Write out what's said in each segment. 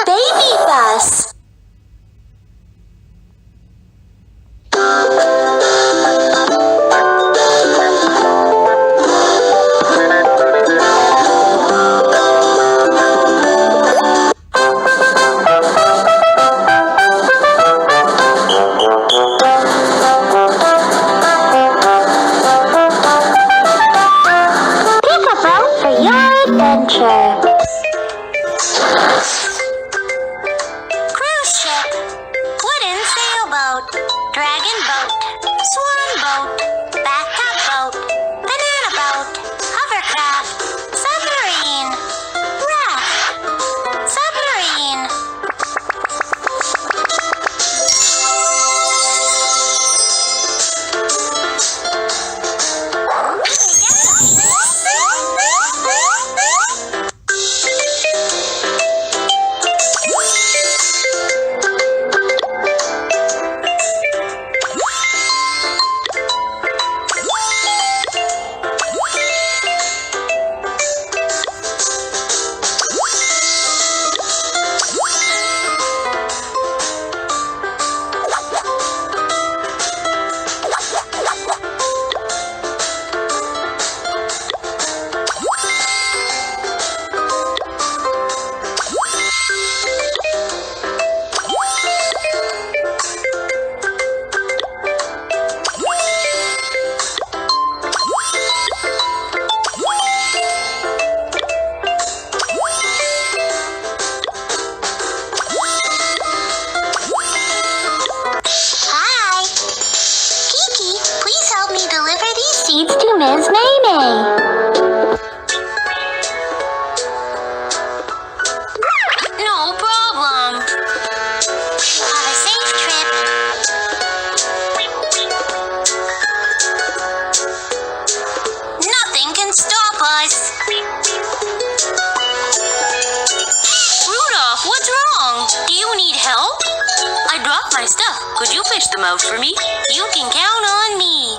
Baby bus. Cruise ship, wooden sailboat, dragon boat, swan boat, bathtub boat, banana boat, hovercraft, submarine, raft, submarine. To Ms. Maymay. No problem. Have a safe trip. Nothing can stop us. Rudolph, what's wrong? Do you need help? I dropped my stuff. Could you fish them out for me? You can count on me.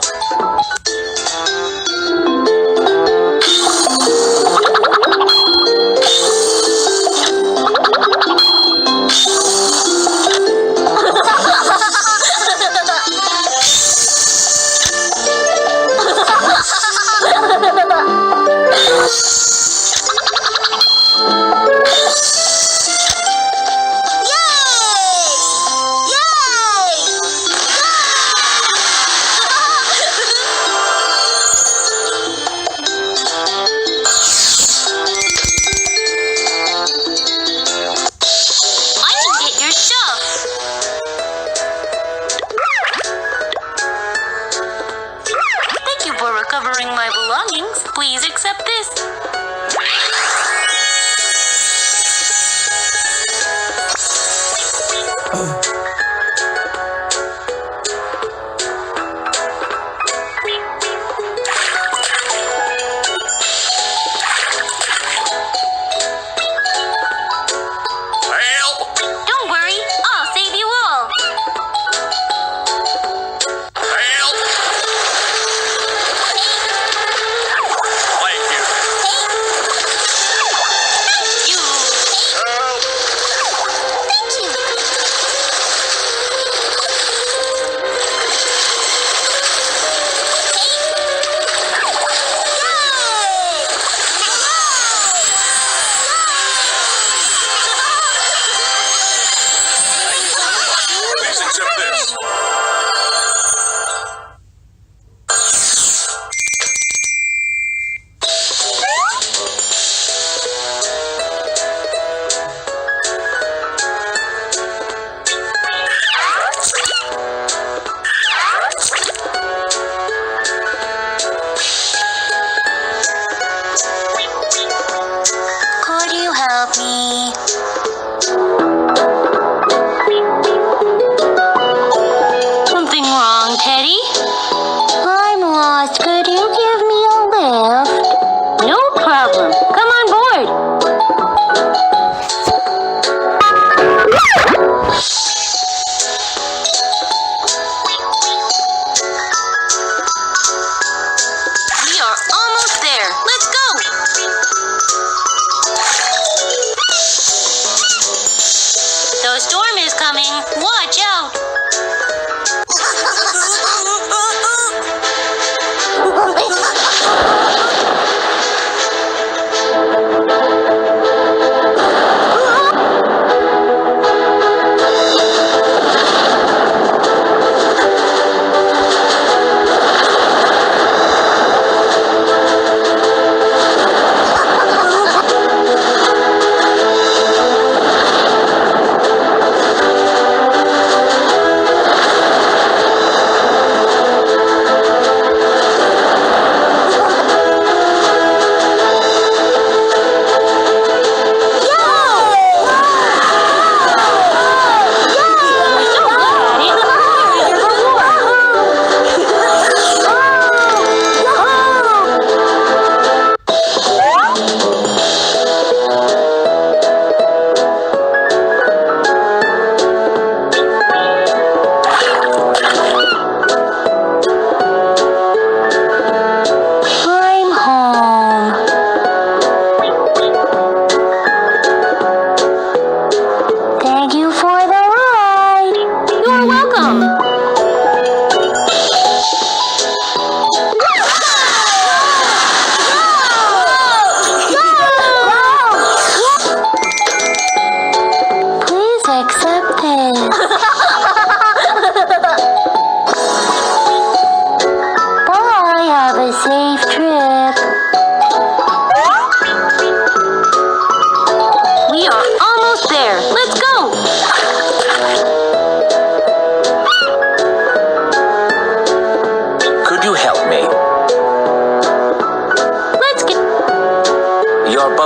Yay!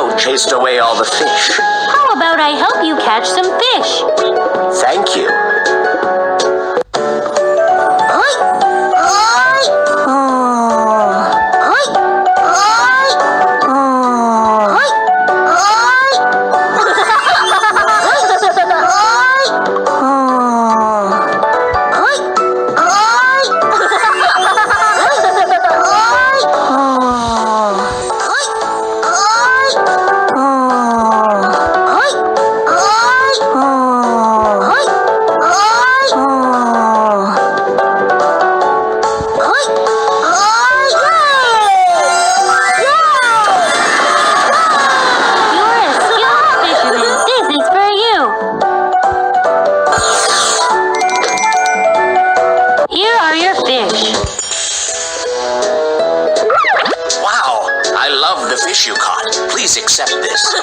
boat chased away all the fish. How about I help you catch some fish? Thank you. Fish you caught. Please accept this.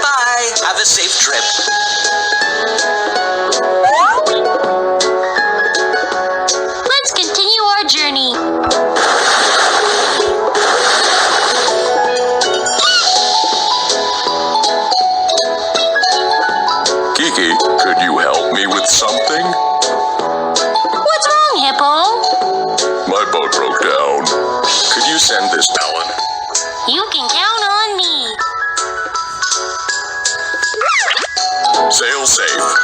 Bye. Have a safe trip. Let's continue our journey. Kiki, could you help me with something? What's wrong, Hippo? My boat broke down. Could you send this Alan? You can count on me. Sail safe.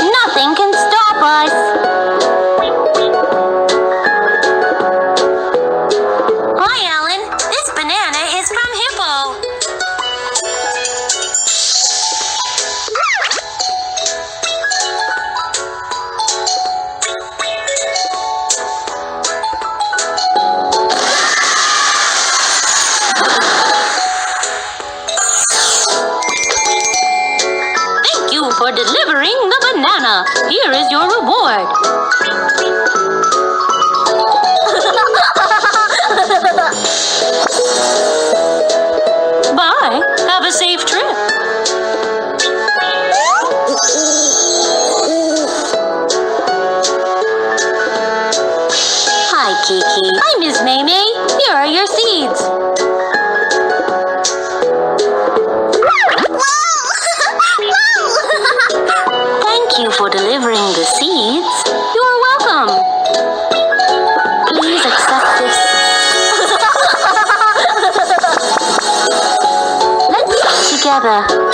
Nothing can stop us. For delivering the banana. Here is your reward. Bye. Have a safe trip. Hi, Kiki. Hi, Miss Maymay. Here are your seeds. Thank you for delivering the seeds. You're welcome. Please accept this. Let's sing together.